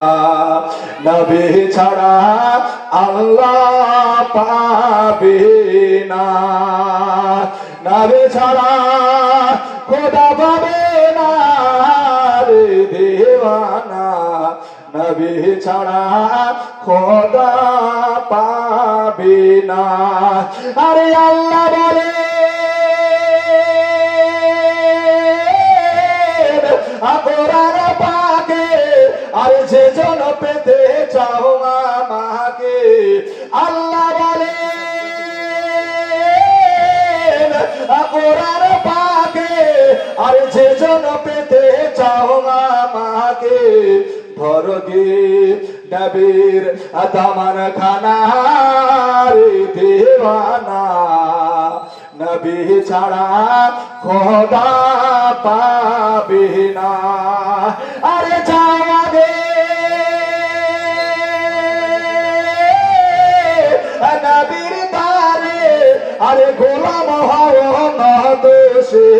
নবী ছাড়া আল্লাহ পাবে না, নবী ছাড়া খোদা পাবে না রে দেওয়ানা, নবী ছাড়া খোদা পাবে না। আরে আল্লাহ বলে কোরআন পাকে, আর যে জন পেতে চাও আমাকে, আল্লাহ বলে কোরআন পাকে, আর যে জন পেতে চাও আমাকে, ধরো গে নবীর দামান খানা রে দেওয়ানা, নবী ছাড়া খোদা পাবে না। আরে যাওয়া গে নবীর দ্বারে, আরে গোলাম হও না দোষে,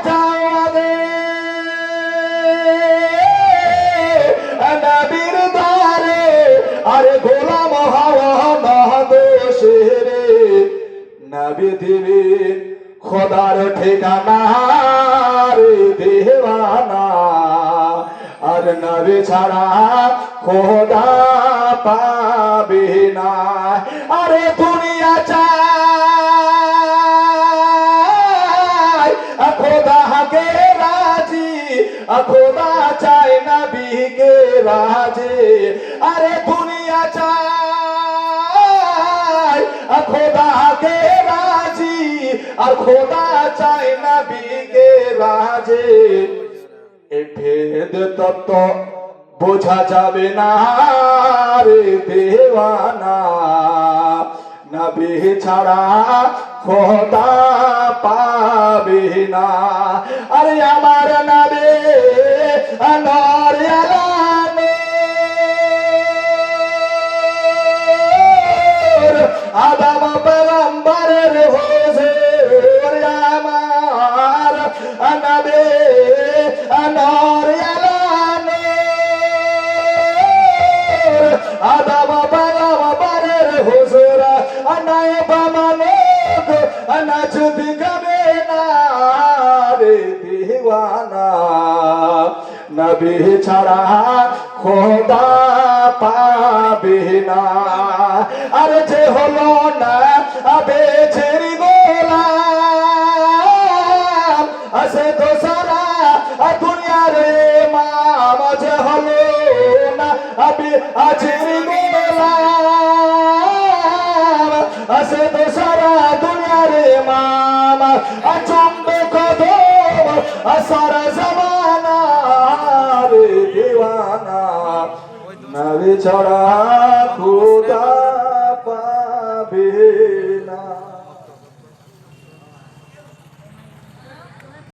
যাওয়া গে নবীর দ্বারে, আরে গোলাম হও না দোষে রে, নবী দিবেন খোদার ঠিকানা রে দেওয়ানা, আর নবী ছাড়া খোদা পাবে না। আরে দুনিয়া চায় খোদাকে রাজি, খোদা চায় নবীকে রাজি, আরে দুনিয়া চায় খোদাকে রাজি, আর খোদা চায় নবীকে রাজি। এ ভেদ তত্ত্ব বোঝা যাবে না রে দেওয়ানা, নবী ছাড়া খোদা পাবে না। আরে আমার নবী নূর আলা নূর, আদম পয়গম্বরের হুজুর, আমার নবী নূর আলা নূর, আদম পয়গম্বরের হুজুর, নায়েব মালিক নাজুদ কবে না রে দেওয়ানা, নবী ছাড়া খোদা পাবে না। আর যে হলো না বেছের গোলাম, আসে তো সারা দুনিয়ার ইমাম, যে হলো না বেছের গোলাম, আসে তো সারা দুনিয়ার ইমাম, চুম্বে কদম সারা জমানা রে দেওয়ানা, নবী ছাড়া